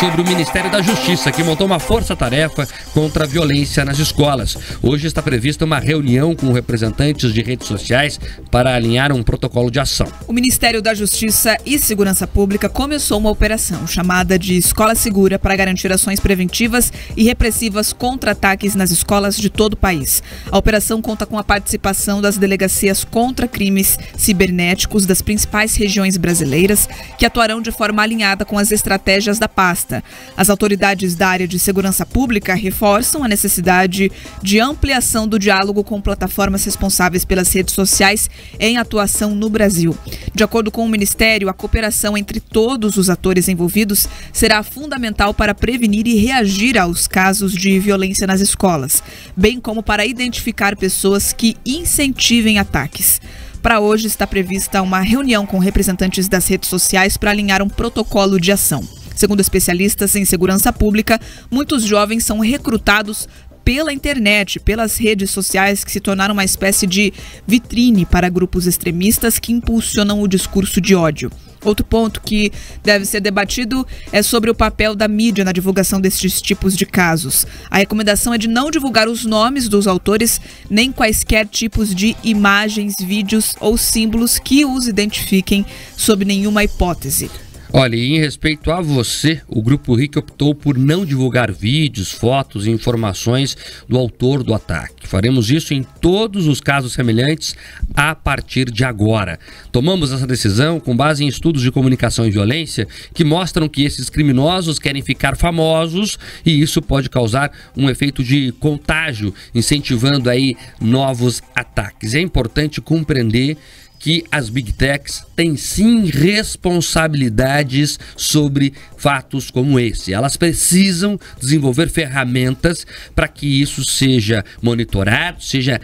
sobre o Ministério da Justiça, que montou uma força-tarefa contra a violência nas escolas. Hoje está prevista uma reunião com representantes de redes sociais para alinhar um protocolo de ação. O Ministério da Justiça e Segurança Pública começou uma operação chamada de Escola Segura para garantir ações preventivas e repressivas contra ataques nas escolas de todo o país. A operação conta com a participação das delegacias contra crimes cibernéticos das principais regiões brasileiras, que atuarão de forma alinhada com as estratégias da pasta. As autoridades da área de segurança pública reforçam a necessidade de ampliação do diálogo com plataformas responsáveis pelas redes sociais em atuação no Brasil. De acordo com o Ministério, a cooperação entre todos os atores envolvidos será fundamental para prevenir e reagir aos casos de violência nas escolas, bem como para identificar pessoas que incentivem ataques. Para hoje está prevista uma reunião com representantes das redes sociais para alinhar um protocolo de ação. Segundo especialistas em segurança pública, muitos jovens são recrutados pela internet, pelas redes sociais, que se tornaram uma espécie de vitrine para grupos extremistas que impulsionam o discurso de ódio. Outro ponto que deve ser debatido é sobre o papel da mídia na divulgação destes tipos de casos. A recomendação é de não divulgar os nomes dos autores, nem quaisquer tipos de imagens, vídeos ou símbolos que os identifiquem sob nenhuma hipótese. Olha, e em respeito a você, o Grupo RIC optou por não divulgar vídeos, fotos e informações do autor do ataque. Faremos isso em todos os casos semelhantes a partir de agora. Tomamos essa decisão com base em estudos de comunicação e violência que mostram que esses criminosos querem ficar famosos e isso pode causar um efeito de contágio, incentivando aí novos ataques. É importante compreender que as Big Techs têm sim responsabilidades sobre fatos como esse. Elas precisam desenvolver ferramentas para que isso seja monitorado, seja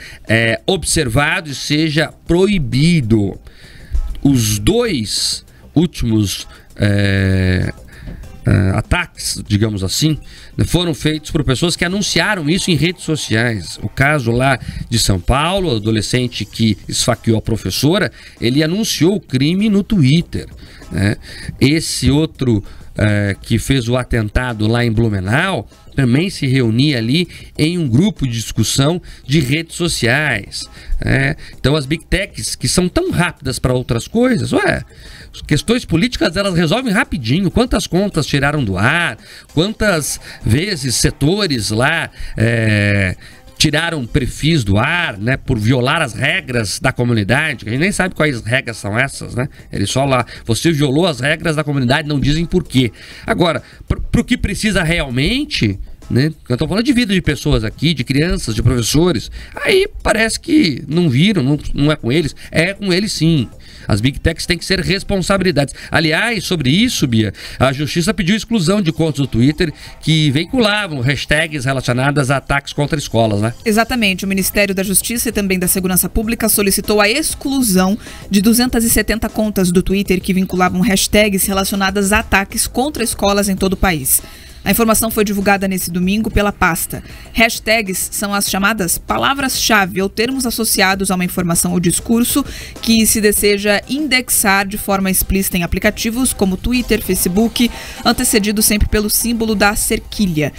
observado e seja proibido. Os dois últimos ataques, digamos assim, foram feitos por pessoas que anunciaram isso em redes sociais. O caso lá de São Paulo, o adolescente que esfaqueou a professora, ele anunciou o crime no Twitter, né? Esse outro que fez o atentado lá em Blumenau também se reunia ali em um grupo de discussão de redes sociais, né? Então as Big Techs, que são tão rápidas para outras coisas, questões políticas elas resolvem rapidinho. Quantas contas tiraram do ar, quantas vezes setores lá tiraram perfis do ar, né, por violar as regras da comunidade. A gente nem sabe quais regras são essas, né? Eles só lá, você violou as regras da comunidade, não dizem por quê. Agora, pro que precisa realmente, né? Eu tô falando de vida de pessoas aqui, de crianças, de professores. Aí parece que não viram, não é com eles. É com eles sim. As Big Techs têm que ser responsabilidades. Aliás, sobre isso, Bia, a Justiça pediu exclusão de contas do Twitter que veiculavam hashtags relacionadas a ataques contra escolas, né? Exatamente. O Ministério da Justiça e também da Segurança Pública solicitou a exclusão de 270 contas do Twitter que vinculavam hashtags relacionadas a ataques contra escolas em todo o país. A informação foi divulgada nesse domingo pela pasta. Hashtags são as chamadas palavras-chave ou termos associados a uma informação ou discurso que se deseja indexar de forma explícita em aplicativos como Twitter, Facebook, antecedido sempre pelo símbolo da cerquilha.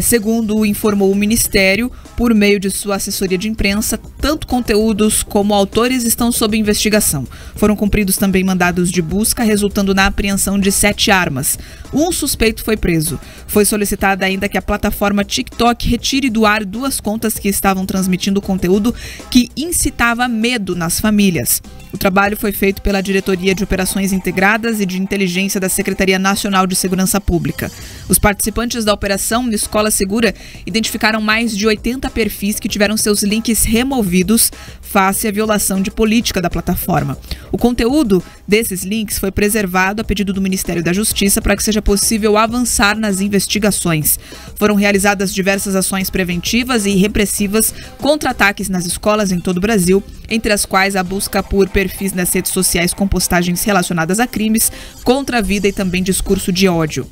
Segundo informou o Ministério, por meio de sua assessoria de imprensa, tanto conteúdos como autores estão sob investigação. Foram cumpridos também mandados de busca, resultando na apreensão de 7 armas. Um suspeito foi preso. Foi solicitada ainda que a plataforma TikTok retire do ar 2 contas que estavam transmitindo conteúdo que incitava medo nas famílias. O trabalho foi feito pela Diretoria de Operações Integradas e de Inteligência da Secretaria Nacional de Segurança Pública. Os participantes da operação Escola Segura identificaram mais de 80 perfis que tiveram seus links removidos face à violação de política da plataforma. O conteúdo desses links foi preservado a pedido do Ministério da Justiça para que seja possível avançar nas investigações. Foram realizadas diversas ações preventivas e repressivas contra ataques nas escolas em todo o Brasil, entre as quais a busca por perfis nas redes sociais com postagens relacionadas a crimes contra a vida e também discurso de ódio.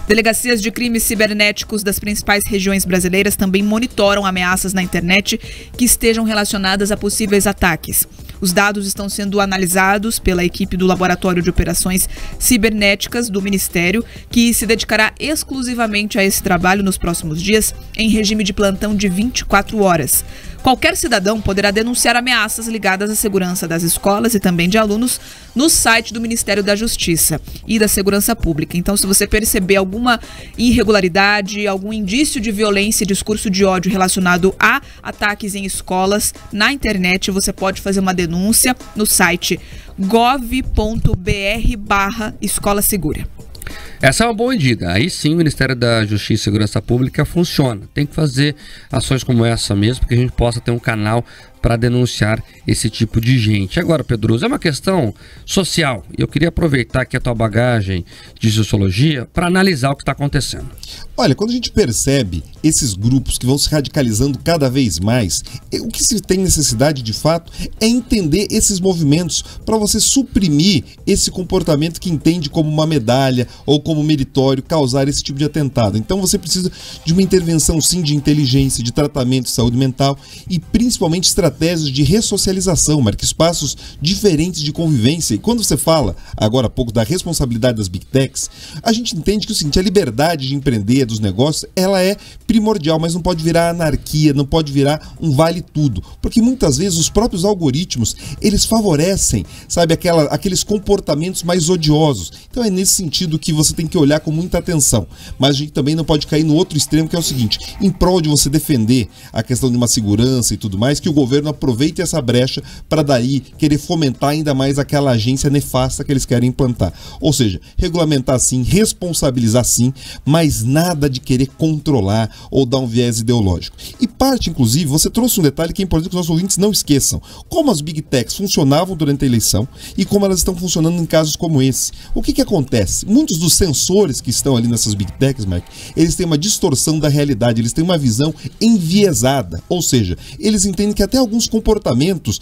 Delegacias de crimes cibernéticos das principais regiões brasileiras também monitoram ameaças na internet que estejam relacionadas a possíveis ataques. Os dados estão sendo analisados pela equipe do Laboratório de Operações Cibernéticas do Ministério, que se dedicará exclusivamente a esse trabalho nos próximos dias, em regime de plantão de 24 horas. Qualquer cidadão poderá denunciar ameaças ligadas à segurança das escolas e também de alunos no site do Ministério da Justiça e da Segurança Pública. Então, se você perceber alguma irregularidade, algum indício de violência e discurso de ódio relacionado a ataques em escolas, na internet, você pode fazer uma denúncia no site gov.br/escola segura. Essa é uma boa medida. Aí sim o Ministério da Justiça e Segurança Pública funciona. Tem que fazer ações como essa mesmo, para que a gente possa ter um canal para denunciar esse tipo de gente. Agora, Pedroso, é uma questão social. Eu queria aproveitar aqui a tua bagagem de sociologia para analisar o que está acontecendo. Olha, quando a gente percebe esses grupos que vão se radicalizando cada vez mais, o que se tem necessidade de fato é entender esses movimentos para você suprimir esse comportamento que entende como uma medalha ou como meritório causar esse tipo de atentado. Então você precisa de uma intervenção sim de inteligência, de tratamento de saúde mental e principalmente estratégias de ressocialização, marca espaços diferentes de convivência. E quando você fala agora há pouco da responsabilidade das Big Techs, a gente entende que o seguinte, a liberdade de empreender dos negócios, ela é primordial, mas não pode virar anarquia, não pode virar um vale tudo, porque muitas vezes os próprios algoritmos, eles favorecem, sabe, aqueles comportamentos mais odiosos. Então é nesse sentido que você tem que olhar com muita atenção, mas a gente também não pode cair no outro extremo, que é o seguinte, em prol de você defender a questão de uma segurança e tudo mais, que o governo aproveite essa brecha para daí querer fomentar ainda mais aquela agência nefasta que eles querem implantar. Ou seja, regulamentar sim, responsabilizar sim, mas nada de querer controlar ou dar um viés ideológico. E parte, inclusive, você trouxe um detalhe que é importante que os nossos ouvintes não esqueçam. Como as Big Techs funcionavam durante a eleição e como elas estão funcionando em casos como esse. O que acontece? Muitos dos sensores que estão ali nessas Big Techs, Mike, eles têm uma distorção da realidade, eles têm uma visão enviesada. Ou seja, eles entendem que até alguns comportamentos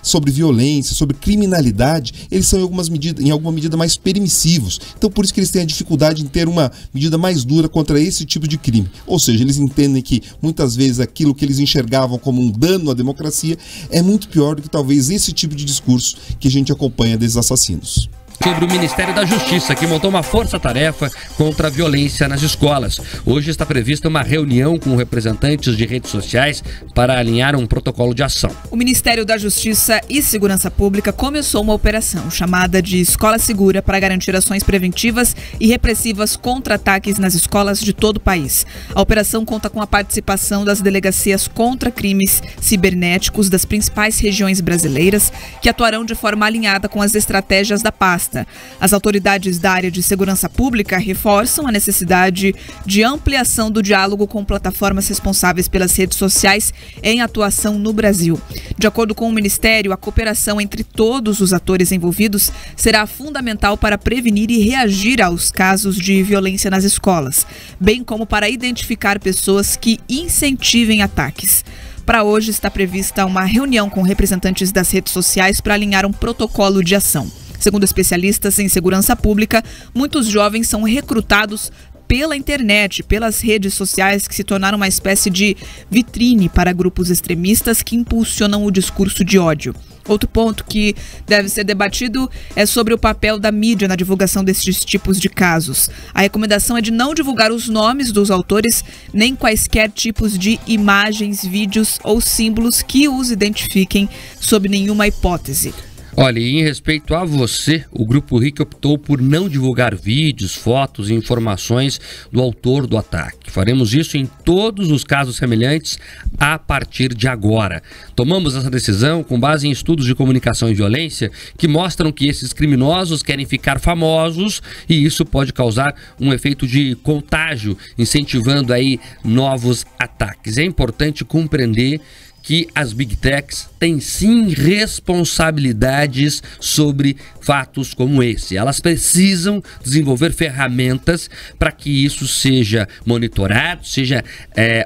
sobre violência, sobre criminalidade, eles são em alguma medida mais permissivos. Então por isso que eles têm a dificuldade em ter uma medida mais dura contra esse tipo de crime. Ou seja, eles entendem que muitas vezes aquilo que eles enxergavam como um dano à democracia é muito pior do que talvez esse tipo de discurso que a gente acompanha desses assassinos. Sobre o Ministério da Justiça, que montou uma força-tarefa contra a violência nas escolas. Hoje está prevista uma reunião com representantes de redes sociais para alinhar um protocolo de ação. O Ministério da Justiça e Segurança Pública começou uma operação chamada de Escola Segura para garantir ações preventivas e repressivas contra ataques nas escolas de todo o país. A operação conta com a participação das delegacias contra crimes cibernéticos das principais regiões brasileiras, que atuarão de forma alinhada com as estratégias da pasta. As autoridades da área de segurança pública reforçam a necessidade de ampliação do diálogo com plataformas responsáveis pelas redes sociais em atuação no Brasil. De acordo com o Ministério, a cooperação entre todos os atores envolvidos será fundamental para prevenir e reagir aos casos de violência nas escolas, bem como para identificar pessoas que incentivem ataques. Para hoje está prevista uma reunião com representantes das redes sociais para alinhar um protocolo de ação. Segundo especialistas em segurança pública, muitos jovens são recrutados pela internet, pelas redes sociais, que se tornaram uma espécie de vitrine para grupos extremistas que impulsionam o discurso de ódio. Outro ponto que deve ser debatido é sobre o papel da mídia na divulgação desses tipos de casos. A recomendação é de não divulgar os nomes dos autores, nem quaisquer tipos de imagens, vídeos ou símbolos que os identifiquem sob nenhuma hipótese. Olha, e em respeito a você, o Grupo RIC optou por não divulgar vídeos, fotos e informações do autor do ataque. Faremos isso em todos os casos semelhantes a partir de agora. Tomamos essa decisão com base em estudos de comunicação e violência que mostram que esses criminosos querem ficar famosos e isso pode causar um efeito de contágio, incentivando aí novos ataques. É importante compreender que as Big Techs têm sim responsabilidades sobre fatos como esse. Elas precisam desenvolver ferramentas para que isso seja monitorado, seja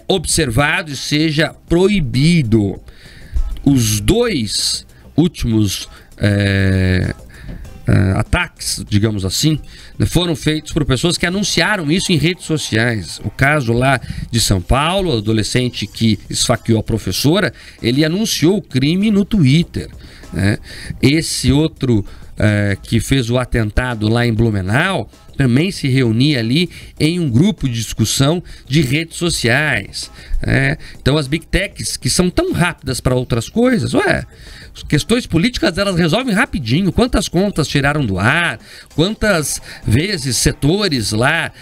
observado e seja proibido. Os dois últimos ataques, digamos assim, foram feitos por pessoas que anunciaram isso em redes sociais. O caso lá de São Paulo, o adolescente que esfaqueou a professora, ele anunciou o crime no Twitter, né? Esse outro que fez o atentado lá em Blumenau também se reunia ali em um grupo de discussão de redes sociais. Então as Big Techs, que são tão rápidas para outras coisas, questões políticas elas resolvem rapidinho. Quantas contas tiraram do ar, quantas vezes setores lá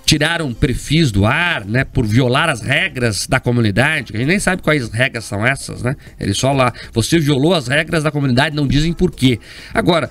tiraram perfis do ar, né, por violar as regras da comunidade. A gente nem sabe quais regras são essas, né? Ele só lá, você violou as regras da comunidade, não dizem por quê. Agora,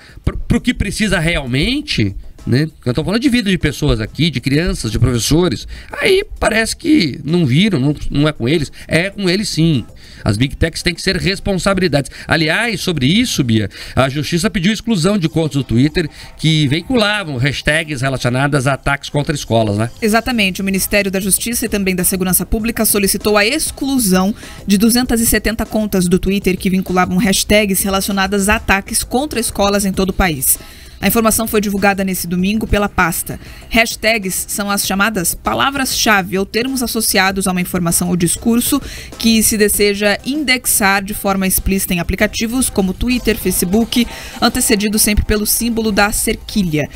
pro que precisa realmente, né? Eu tô falando de vida de pessoas aqui, de crianças, de professores. Aí parece que não viram, não é com eles. É com eles sim. As Big Techs têm que ser responsabilidades. Aliás, sobre isso, Bia, a Justiça pediu exclusão de contas do Twitter que veiculavam hashtags relacionadas a ataques contra escolas, né? Exatamente. O Ministério da Justiça e também da Segurança Pública solicitou a exclusão de 270 contas do Twitter que vinculavam hashtags relacionadas a ataques contra escolas em todo o país. A informação foi divulgada nesse domingo pela pasta. Hashtags são as chamadas palavras-chave ou termos associados a uma informação ou discurso que se deseja indexar de forma explícita em aplicativos como Twitter, Facebook, antecedido sempre pelo símbolo da cerquilha.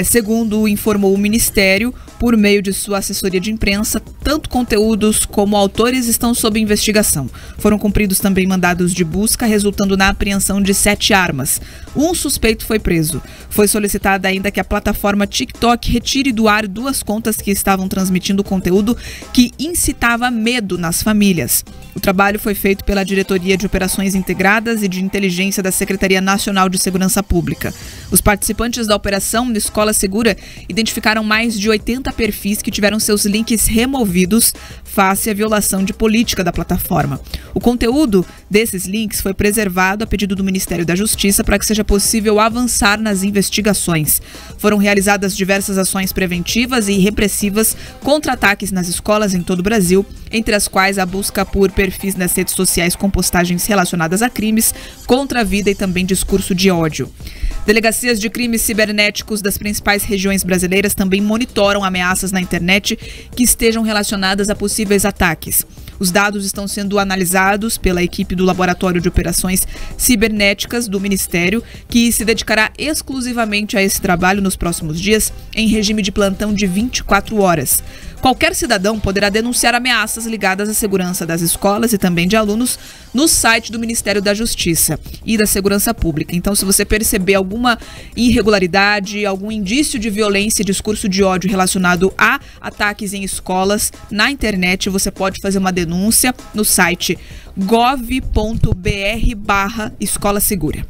Segundo informou o Ministério, por meio de sua assessoria de imprensa, tanto conteúdos como autores estão sob investigação. Foram cumpridos também mandados de busca, resultando na apreensão de 7 armas. Um suspeito foi preso. Foi solicitada ainda que a plataforma TikTok retire do ar 2 contas que estavam transmitindo conteúdo que incitava medo nas famílias. O trabalho foi feito pela Diretoria de Operações Integradas e de Inteligência da Secretaria Nacional de Segurança Pública. Os participantes da operação Escola Segura identificaram mais de 80 perfis que tiveram seus links removidos face à violação de política da plataforma. O conteúdo desses links foi preservado a pedido do Ministério da Justiça para que seja possível avançar nas investigações. Foram realizadas diversas ações preventivas e repressivas contra ataques nas escolas em todo o Brasil, entre as quais a busca por perfis nas redes sociais com postagens relacionadas a crimes contra a vida e também discurso de ódio. Delegacias de crimes cibernéticos das principais regiões brasileiras também monitoram ameaças na internet que estejam relacionadas a possíveis ataques. Os dados estão sendo analisados pela equipe do Laboratório de Operações Cibernéticas do Ministério, que se dedicará exclusivamente a esse trabalho nos próximos dias, em regime de plantão de 24 horas. Qualquer cidadão poderá denunciar ameaças ligadas à segurança das escolas e também de alunos no site do Ministério da Justiça e da Segurança Pública. Então, se você perceber alguma irregularidade, algum indício de violência e discurso de ódio relacionado a ataques em escolas na internet, você pode fazer uma denúncia no site gov.br/Escola Segura.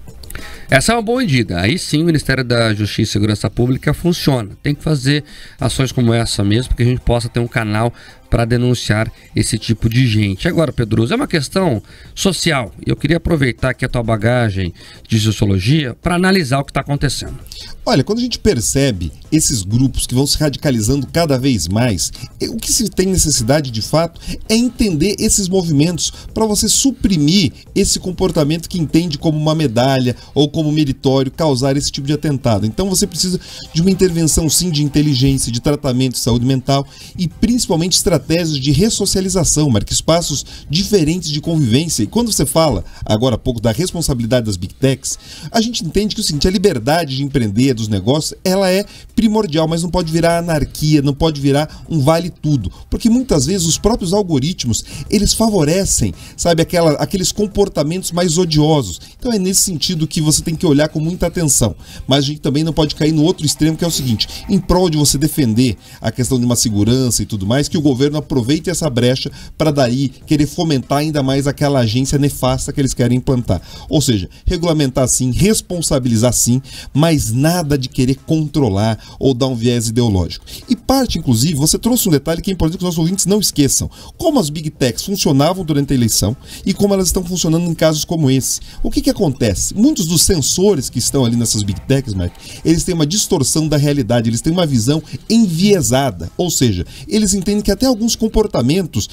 Essa é uma boa medida. Aí sim o Ministério da Justiça e Segurança Pública funciona. Tem que fazer ações como essa mesmo, para que a gente possa ter um canal para denunciar esse tipo de gente. Agora, Pedroso, é uma questão social. Eu queria aproveitar aqui a tua bagagem de sociologia para analisar o que está acontecendo. Olha, quando a gente percebe esses grupos que vão se radicalizando cada vez mais, o que se tem necessidade de fato é entender esses movimentos para você suprimir esse comportamento que entende como uma medalha ou como meritório causar esse tipo de atentado. Então você precisa de uma intervenção sim de inteligência, de tratamento de saúde mental e principalmente estratégias de ressocialização, marca espaços diferentes de convivência. E quando você fala agora há pouco da responsabilidade das Big Techs, a gente entende que o seguinte, a liberdade de empreender dos negócios, ela é primordial, mas não pode virar anarquia, não pode virar um vale tudo, porque muitas vezes os próprios algoritmos, eles favorecem, sabe, aqueles comportamentos mais odiosos. Então é nesse sentido que você tem que olhar com muita atenção, mas a gente também não pode cair no outro extremo, que é o seguinte, em prol de você defender a questão de uma segurança e tudo mais, que o governo aproveite essa brecha para daí querer fomentar ainda mais aquela agência nefasta que eles querem implantar. Ou seja, regulamentar sim, responsabilizar sim, mas nada de querer controlar, ou dar um viés ideológico. E parte, inclusive, você trouxe um detalhe que é importante que os nossos ouvintes não esqueçam. Como as Big Techs funcionavam durante a eleição e como elas estão funcionando em casos como esse. O que acontece? Muitos dos sensores que estão ali nessas Big Techs, Mike, eles têm uma distorção da realidade, eles têm uma visão enviesada. Ou seja, eles entendem que até alguns comportamentos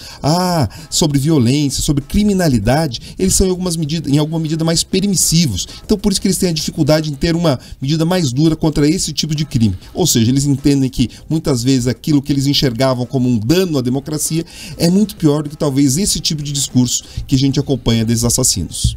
sobre violência, sobre criminalidade, eles são em alguma medida mais permissivos. Então por isso que eles têm a dificuldade em ter uma medida mais dura contra esse tipo de crime. Ou seja, eles entendem que muitas vezes aquilo que eles enxergavam como um dano à democracia é muito pior do que talvez esse tipo de discurso que a gente acompanha desses assassinos.